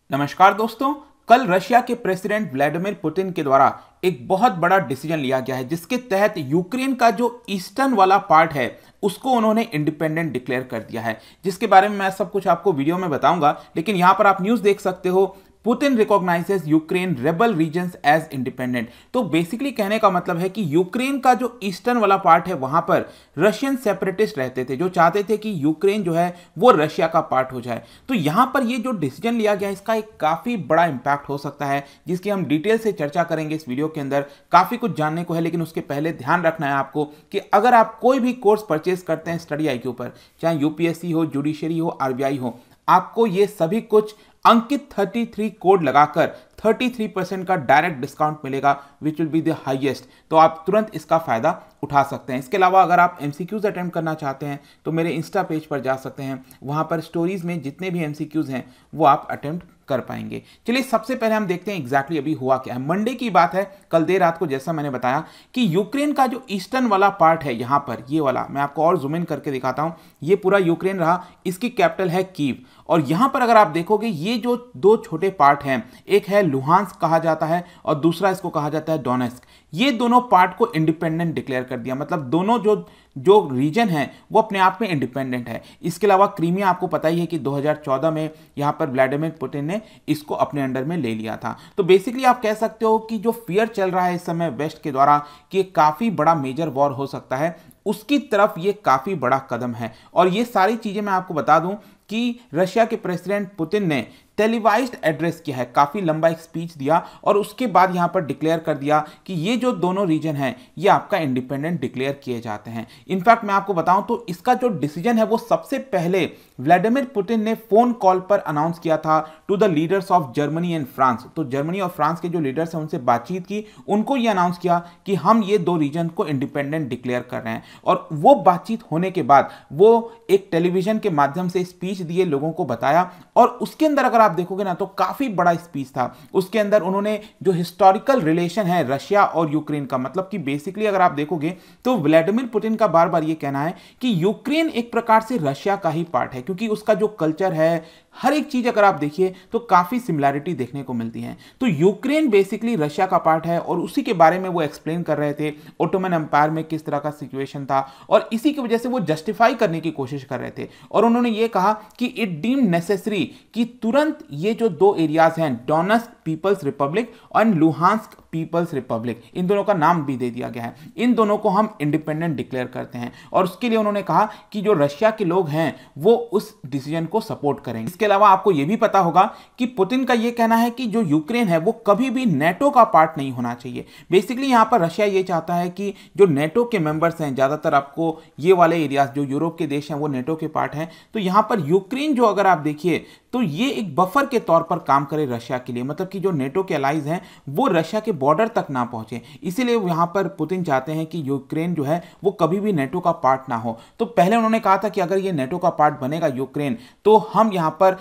नमस्कार दोस्तों। कल रशिया के प्रेसिडेंट व्लादिमीर पुतिन के द्वारा एक बहुत बड़ा डिसीजन लिया गया है, जिसके तहत यूक्रेन का जो ईस्टर्न वाला पार्ट है उसको उन्होंने इंडिपेंडेंट डिक्लेयर कर दिया है, जिसके बारे में मैं सब कुछ आपको वीडियो में बताऊंगा। लेकिन यहां पर आप न्यूज देख सकते हो, Putin recognises Ukraine rebel regions as independent. तो बेसिकली कहने का मतलब है कि यूक्रेन का जो ईस्टर्न वाला पार्ट है वहां पर रशियन सेपरेटिस्ट रहते थे, जो चाहते थे कि यूक्रेन जो है वो रशिया का पार्ट हो जाए। तो यहां पर ये जो डिसीजन लिया गया इसका एक काफी बड़ा इंपैक्ट हो सकता है, जिसकी हम डिटेल से चर्चा करेंगे इस वीडियो के अंदर। काफी कुछ जानने को है, लेकिन उसके पहले ध्यान रखना है आपको कि अगर आप कोई भी कोर्स परचेज करते हैं स्टडी IQ पर, चाहे यूपीएससी हो, जुडिशरी हो, आरबीआई हो, आपको ये सभी कुछ अंकित 33 कोड लगाकर 33% का डायरेक्ट डिस्काउंट मिलेगा, which will be the highest. तो आप तुरंत इसका फायदा उठा सकते हैं। इसके अलावा अगर आप MCQs अटेम्प्ट करना चाहते हैं तो मेरे इंस्टा पेज पर जा सकते हैं, वहां पर स्टोरीज में जितने भी MCQs हैं वो आप अटेम्प्ट कर पाएंगे। चलिए सबसे पहले हम देखते हैं एग्जैक्टली अभी हुआ क्या है। मंडे की बात है, कल देर रात को, जैसा मैंने बताया कि यूक्रेन का जो ईस्टर्न वाला पार्ट है, यहां पर ये वाला मैं आपको और जूम इन करके दिखाता हूं, ये पूरा यूक्रेन रहा, इसकी कैपिटल है कीव। और यहां पर अगर आप देखोगे ये जो दो छोटे पार्ट हैं, एक है लुहांस्क कहा जाता है और दूसरा इसको कहा जाता है डोनेस्क, ये दोनों पार्ट को इंडिपेंडेंट डिक्लेयर कर दिया। मतलब दोनों जो रीजन है वो अपने आप में इंडिपेंडेंट है। इसके अलावा क्रीमिया आपको पता ही है कि 2014 में यहां पर व्लादिमीर पुतिन ने इसको अपने अंडर में ले लिया था। तो बेसिकली आप कह सकते हो कि जो फियर चल रहा है इस समय वेस्ट के द्वारा कि काफी बड़ा मेजर वॉर हो सकता है, उसकी तरफ ये काफी बड़ा कदम है। और ये सारी चीजें मैं आपको बता दूं कि रशिया के प्रेसिडेंट पुतिन ने टेलीवाइज्ड एड्रेस किया है, काफी लंबा एक स्पीच दिया और उसके बाद यहां पर डिक्लेयर कर दिया कि ये जो दोनों रीजन हैं ये आपका इंडिपेंडेंट डिक्लेयर किए जाते हैं। इनफैक्ट मैं आपको बताऊं तो इसका जो डिसीजन है वो सबसे पहले व्लादिमीर पुतिन ने फोन कॉल पर अनाउंस किया था to the leaders of Germany and France. तो जर्मनी और फ्रांस के जो लीडर्स हैं उनसे बातचीत की, उनको ये अनाउंस किया कि हम ये दो रीजन को इंडिपेंडेंट डिक्लेयर कर रहे हैं। और वो बातचीत होने के बाद वो एक टेलीविजन के माध्यम से स्पीच दिए, लोगों को बताया। और उसके अंदर अगर आप देखोगे ना तो काफी बड़ा स्पीच था। उसके अंदर उन्होंने जो हिस्टोरिकल रिलेशन है रशिया और यूक्रेन का, मतलब कि बेसिकली अगर आप देखोगे तो व्लादिमीर पुतिन का बार बार ये कहना है कि यूक्रेन एक प्रकार से रशिया का ही पार्ट है, क्योंकि उसका जो कल्चर है, हर एक चीज अगर आप देखिए तो काफी सिमिलैरिटी देखने को मिलती है। तो यूक्रेन बेसिकली रशिया का पार्ट है और उसी के बारे में वो एक्सप्लेन कर रहे थे, ओटोमन एम्पायर में किस तरह का सिचुएशन था, और इसी की वजह से वो जस्टिफाई करने की कोशिश कर रहे थे। और उन्होंने ये कहा कि इट डीम नेसेसरी कि तुरंत ये जो दो एरियाज हैं, डोनेस्क पीपल्स रिपब्लिक और लुहांस्क पीपल्स रिपब्लिक, इन दोनों का नाम भी दे दिया गया है, इन दोनों को हम इंडिपेंडेंट डिक्लेयर करते हैं। और उसके लिए उन्होंने कहा कि जो रशिया के लोग हैं वो उस डिसीजन को सपोर्ट करेंगे। इसके अलावा आपको यह भी पता होगा कि पुतिन का यह कहना है कि जो यूक्रेन है वो कभी भी नेटो का पार्ट नहीं होना चाहिए। बेसिकली यहां पर रशिया ये चाहता है कि जो नेटो के मेंबर्स हैं, ज्यादातर आपको ये वाले एरियाज जो यूरोप के देश हैं वो नेटो के पार्ट हैं। तो यहां पर यूक्रेन जो अगर आप देखिए तो ये एक बफर के तौर पर काम करे रशिया के लिए, मतलब कि जो नेटो के अलाइज हैं वो रशिया के बॉर्डर तक ना पहुंचे। इसीलिए यहां पर पुतिन चाहते हैं कि यूक्रेन जो है वो कभी भी नेटो का पार्ट ना हो। तो पहले उन्होंने कहा था कि अगर ये नेटो का पार्ट बनेगा यूक्रेन तो हम यहां पर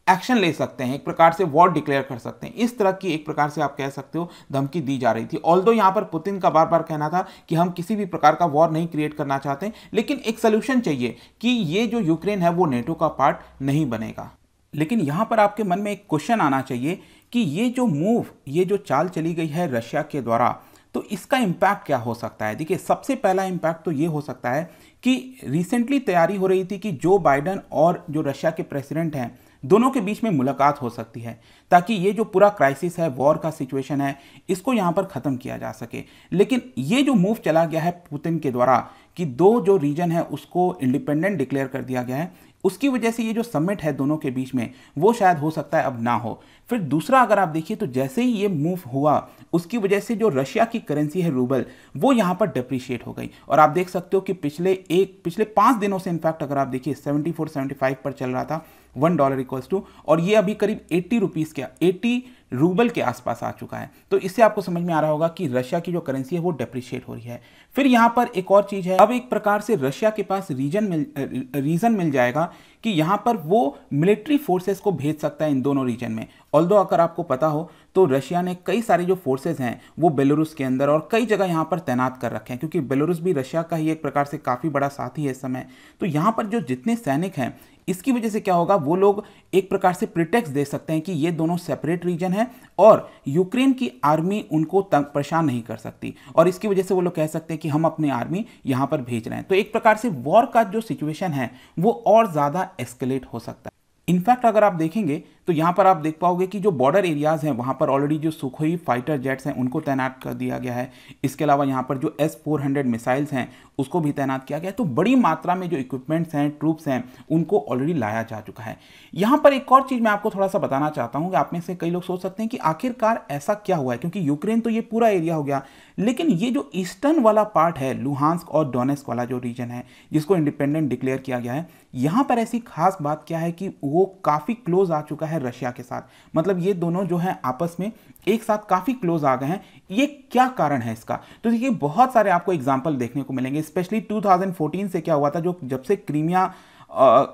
एक्शन ले सकते हैं, एक प्रकार से वॉर डिक्लेयर कर सकते हैं। इस तरह की एक प्रकार से आप कह सकते हो धमकी दी जा रही थी। ऑल्दो यहां पर पुतिन का बार बार कहना था कि हम किसी भी प्रकार का वॉर नहीं क्रिएट करना चाहते, लेकिन एक सोल्यूशन चाहिए कि ये जो यूक्रेन है वो नेटो का पार्ट नहीं बनेगा। लेकिन यहां पर आपके मन में एक क्वेश्चन आना चाहिए कि ये जो मूव, ये जो चाल चली गई है रशिया के द्वारा, तो इसका इंपैक्ट क्या हो सकता है। देखिए सबसे पहला इंपैक्ट तो ये हो सकता है कि रिसेंटली तैयारी हो रही थी कि जो बाइडेन और जो रशिया के प्रेसिडेंट हैं दोनों के बीच में मुलाकात हो सकती है, ताकि ये जो पूरा क्राइसिस है, वॉर का सिचुएशन है, इसको यहां पर खत्म किया जा सके। लेकिन ये जो मूव चला गया है पुतिन के द्वारा कि दो जो रीजन है उसको इंडिपेंडेंट डिक्लेयर कर दिया गया है, उसकी वजह से ये जो समिट है दोनों के बीच में वो शायद हो सकता है अब ना हो। फिर दूसरा अगर आप देखिए तो जैसे ही ये मूव हुआ उसकी वजह से जो रशिया की करेंसी है रूबल, वो यहाँ पर डेप्रिशिएट हो गई। और आप देख सकते हो कि पिछले 5 दिनों से इनफैक्ट अगर आप देखिए 74-75 पर चल रहा था $1 इक्वल्स टू, और ये अभी करीब 80 रुपीज के 80 रूबल के आसपास आ चुका है। तो इससे आपको समझ में आ रहा होगा कि रशिया की जो करेंसी है वो डेप्रिशिएट हो रही है। फिर यहां पर एक और चीज है, अब एक प्रकार से रशिया के पास रीजन मिल जाएगा कि यहां पर वो मिलिट्री फोर्सेस को भेज सकता है इन दोनों रीजन में। ऑल्दो अगर आपको पता हो तो रशिया ने कई सारे जो फोर्सेस हैं वो बेलारूस के अंदर और कई जगह यहाँ पर तैनात कर रखे हैं, क्योंकि बेलारूस भी रशिया का ही एक प्रकार से काफ़ी बड़ा साथी है इस समय। तो यहाँ पर जो जितने सैनिक हैं इसकी वजह से क्या होगा, वो लोग एक प्रकार से प्रिटेक्स्ट दे सकते हैं कि ये दोनों सेपरेट रीजन है और यूक्रेन की आर्मी उनको तंग परेशान नहीं कर सकती, और इसकी वजह से वो लोग कह सकते हैं कि हम अपनी आर्मी यहां पर भेज रहे हैं। तो एक प्रकार से वॉर का जो सिचुएशन है वो और ज्यादा एस्केलेट हो सकता है। इनफैक्ट अगर आप देखेंगे तो यहाँ पर आप देख पाओगे कि जो बॉर्डर एरियाज हैं वहाँ पर ऑलरेडी जो सुखोई फाइटर जेट्स हैं उनको तैनात कर दिया गया है। इसके अलावा यहाँ पर जो S-400 मिसाइल्स हैं उसको भी तैनात किया गया है। तो बड़ी मात्रा में जो इक्विपमेंट्स हैं, ट्रूप्स हैं, उनको ऑलरेडी लाया जा चुका है। यहाँ पर एक और चीज़ मैं आपको थोड़ा सा बताना चाहता हूँ कि आप में से कई लोग सोच सकते हैं कि आखिरकार ऐसा क्या हुआ है, क्योंकि यूक्रेन तो ये पूरा एरिया हो गया, लेकिन ये जो ईस्टर्न वाला पार्ट है, लुहांस्क और डोनेस्क वाला जो रीजन है जिसको इंडिपेंडेंट डिक्लेयर किया गया है, यहाँ पर ऐसी खास बात क्या है कि वो काफ़ी क्लोज आ चुका है रशिया के साथ। मतलब ये दोनों जो है आपस में एक साथ काफ़ी क्लोज आ गए हैं। ये क्या कारण है इसका? तो देखिए बहुत सारे आपको एग्जाम्पल देखने को मिलेंगे। स्पेशली 2014 से क्या हुआ था, जो जब से क्रीमिया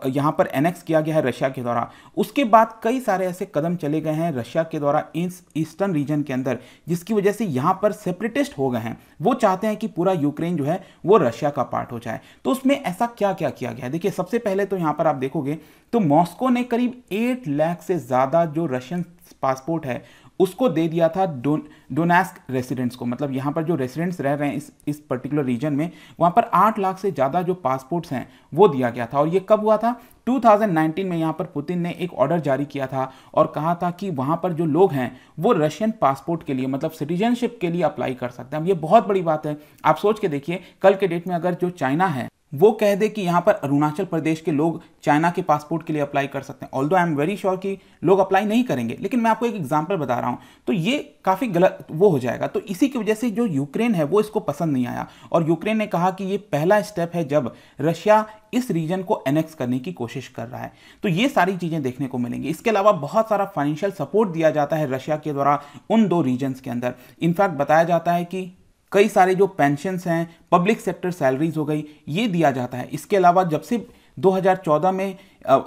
यहाँ पर एनेक्स किया गया है रशिया के द्वारा, उसके बाद कई सारे ऐसे कदम चले गए हैं रशिया के द्वारा इस ईस्टर्न रीजन के अंदर, जिसकी वजह से यहाँ पर सेपरेटिस्ट हो गए हैं। वो चाहते हैं कि पूरा यूक्रेन जो है वो रशिया का पार्ट हो जाए। तो उसमें ऐसा क्या क्या किया गया है? देखिए सबसे पहले तो यहाँ पर आप देखोगे तो मॉस्को ने करीब 8 लाख से ज़्यादा जो रशियन पासपोर्ट है उसको दे दिया था डोनेस्क रेसिडेंट्स को। मतलब यहाँ पर जो रेसिडेंट्स रह रहे हैं इस पर्टिकुलर रीजन में, वहाँ पर 8 लाख से ज़्यादा जो पासपोर्ट्स हैं वो दिया गया था। और ये कब हुआ था? 2019 में यहाँ पर पुतिन ने एक ऑर्डर जारी किया था और कहा था कि वहाँ पर जो लोग हैं वो रशियन पासपोर्ट के लिए, मतलब सिटीजनशिप के लिए अप्लाई कर सकते हैं। अब ये बहुत बड़ी बात है। आप सोच के देखिए, कल के डेट में अगर जो चाइना है वो कह दे कि यहाँ पर अरुणाचल प्रदेश के लोग चाइना के पासपोर्ट के लिए अप्लाई कर सकते हैं, although I am very sure कि लोग अप्लाई नहीं करेंगे, लेकिन मैं आपको एक एग्जांपल बता रहा हूँ, तो ये काफ़ी गलत वो हो जाएगा। तो इसी की वजह से जो यूक्रेन है वो इसको पसंद नहीं आया और यूक्रेन ने कहा कि ये पहला स्टेप है जब रशिया इस रीजन को एनेक्स करने की कोशिश कर रहा है। तो ये सारी चीज़ें देखने को मिलेंगी। इसके अलावा बहुत सारा फाइनेंशियल सपोर्ट दिया जाता है रशिया के द्वारा उन दो रीजन्स के अंदर। इनफैक्ट बताया जाता है कि कई सारे जो पेंशन्स हैं, पब्लिक सेक्टर सैलरीज हो गई, ये दिया जाता है। इसके अलावा जब से 2014 में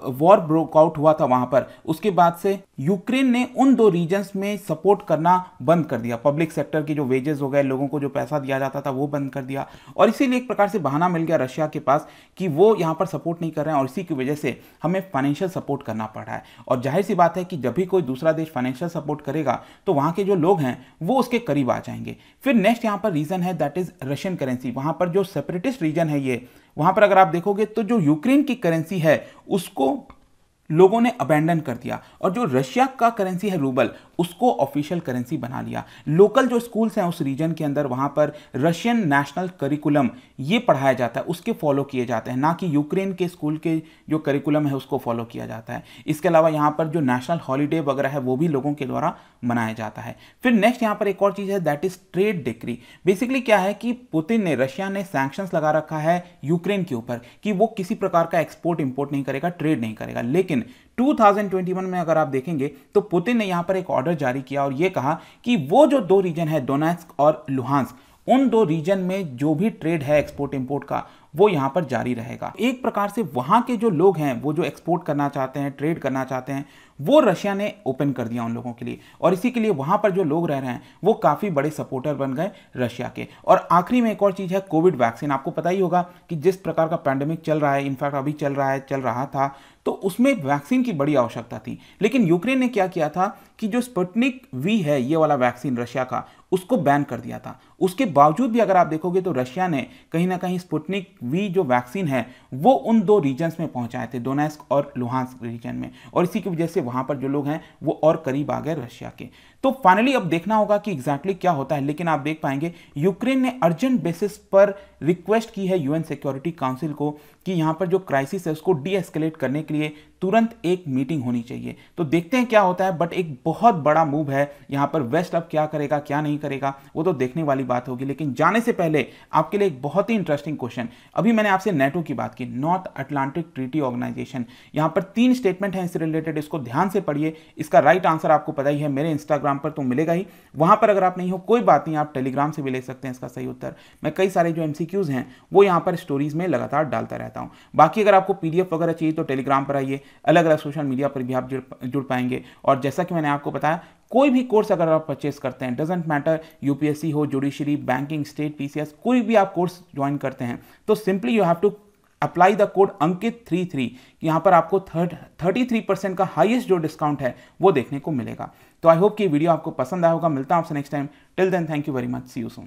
वॉर ब्रोक आउट हुआ था वहां पर, उसके बाद से यूक्रेन ने उन दो रीजन्स में सपोर्ट करना बंद कर दिया। पब्लिक सेक्टर के जो वेजेस हो गए, लोगों को जो पैसा दिया जाता था वो बंद कर दिया, और इसीलिए एक प्रकार से बहाना मिल गया रशिया के पास कि वो यहाँ पर सपोर्ट नहीं कर रहे हैं और इसी की वजह से हमें फाइनेंशियल सपोर्ट करना पड़ रहा है। और जाहिर सी बात है कि जब भी कोई दूसरा देश फाइनेंशियल सपोर्ट करेगा तो वहाँ के जो लोग हैं वो उसके करीब आ जाएंगे। फिर नेक्स्ट यहाँ पर रीजन है दैट इज रशियन करेंसी। वहाँ पर जो सेपरेटिस्ट रीजन है ये, वहाँ पर अगर आप देखोगे तो जो यूक्रेन की करेंसी है उसको लोगों ने अबैंडन कर दिया और जो रशिया का करेंसी है रूबल, उसको ऑफिशियल करेंसी बना लिया। लोकल जो स्कूल्स हैं उस रीजन के अंदर, वहां पर रशियन नेशनल करिकुलम ये पढ़ाया जाता है, उसके फॉलो किए जाते हैं, ना कि यूक्रेन के स्कूल के जो करिकुलम है उसको फॉलो किया जाता है। इसके अलावा यहाँ पर जो नेशनल हॉलीडे वगैरह है वो भी लोगों के द्वारा मनाया जाता है। फिर नेक्स्ट यहाँ पर एक और चीज़ है that is trade decree. Basically क्या है कि पुतिन ने, रशिया ने सैंक्शंस लगा रखा है यूक्रेन के ऊपर कि वो किसी प्रकार का एक्सपोर्ट इंपोर्ट नहीं करेगा, ट्रेड नहीं करेगा। लेकिन 2021 में अगर आप देखेंगे तो पुतिन ने यहां पर एक ऑर्डर जारी किया और यह कहा कि वो जो दो रीजन है डोनेस्क और लुहांस्क, उन दो रीजन में जो भी ट्रेड है एक्सपोर्ट इंपोर्ट का वो यहां पर जारी रहेगा। एक प्रकार से वहां के जो लोग हैं वो जो एक्सपोर्ट करना चाहते हैं, ट्रेड करना चाहते हैं, वो रशिया ने ओपन कर दिया उन लोगों के लिए, और इसी के लिए वहां पर जो लोग रह रहे हैं वो काफी बड़े सपोर्टर बन गए रशिया के। और आखिरी में एक और चीज है कोविड वैक्सीन। आपको पता ही होगा कि जिस प्रकार का पैंडेमिक चल रहा है, इनफैक्ट अभी चल रहा था, तो उसमें वैक्सीन की बड़ी आवश्यकता थी। लेकिन यूक्रेन ने क्या किया था कि जो स्पुतनिक वी है, ये वाला वैक्सीन रशिया का, उसको बैन कर दिया था। उसके बावजूद भी अगर आप देखोगे तो रशिया ने कहीं ना कहीं स्पुतनिक वी जो वैक्सीन है वो उन दो रीजन्स में पहुंचाए थे, डोनेस्क और लुहांस्क रीजन में, और इसी की वजह से वहां पर जो लोग हैं वो और करीब आ गए रशिया के। तो फाइनली अब देखना होगा कि एग्जैक्टली क्या होता है। लेकिन आप देख पाएंगे यूक्रेन ने अर्जेंट बेसिस पर रिक्वेस्ट की है यूएन सिक्योरिटी काउंसिल को कि यहां पर जो क्राइसिस है उसको डी एस्केलेट करने के लिए तुरंत एक मीटिंग होनी चाहिए। तो देखते हैं क्या होता है, बट एक बहुत बड़ा मूव है यहां पर। वेस्ट अब क्या करेगा क्या नहीं करेगा वो तो देखने वाली बात होगी। लेकिन जाने से पहले आपके लिए एक बहुत ही इंटरेस्टिंग क्वेश्चन। अभी मैंने आपसे नेटो की बात की, नॉर्थ अटलांटिक ट्रीटी ऑर्गेनाइजेशन। यहां पर 3 स्टेटमेंट है इससे रिलेटेड, इसको ध्यान से पढ़िए। इसका राइट आंसर आपको पता ही है, मेरे इंस्टाग्राम पर तो मिलेगा ही, वहां पर अगर आप नहीं हो कोई बात नहीं, आप टेलीग्राम से भी ले सकते हैं इसका सही उत्तर। मैं कई सारे जो एमसीक्यूज हैं वो यहां पर स्टोरीज में लगातार डालता रहता हूं। बाकी अगर आपको पीडीएफ वगैरह चाहिए तो टेलीग्राम पर आइए, अलग अलग सोशल मीडिया पर भी आप जुड़ पाएंगे। और जैसा कि मैंने आपको बताया, कोई भी कोर्स अगर आप परचेस करते हैं, डजेंट मैटर यूपीएससी हो, जुडिशरी, बैंकिंग, स्टेट, पीसीएस, कोई भी आप कोर्स ज्वाइन करते हैं तो simply you have to apply the code अंकित33, यहाँ पर आपको 33% का हाईएस्ट जो डिस्काउंट है वो देखने को मिलेगा। तो आई होप कि वीडियो आपको पसंद आया होगा। मिलता हूं आपसे next time. Till then thank you very much, see you soon.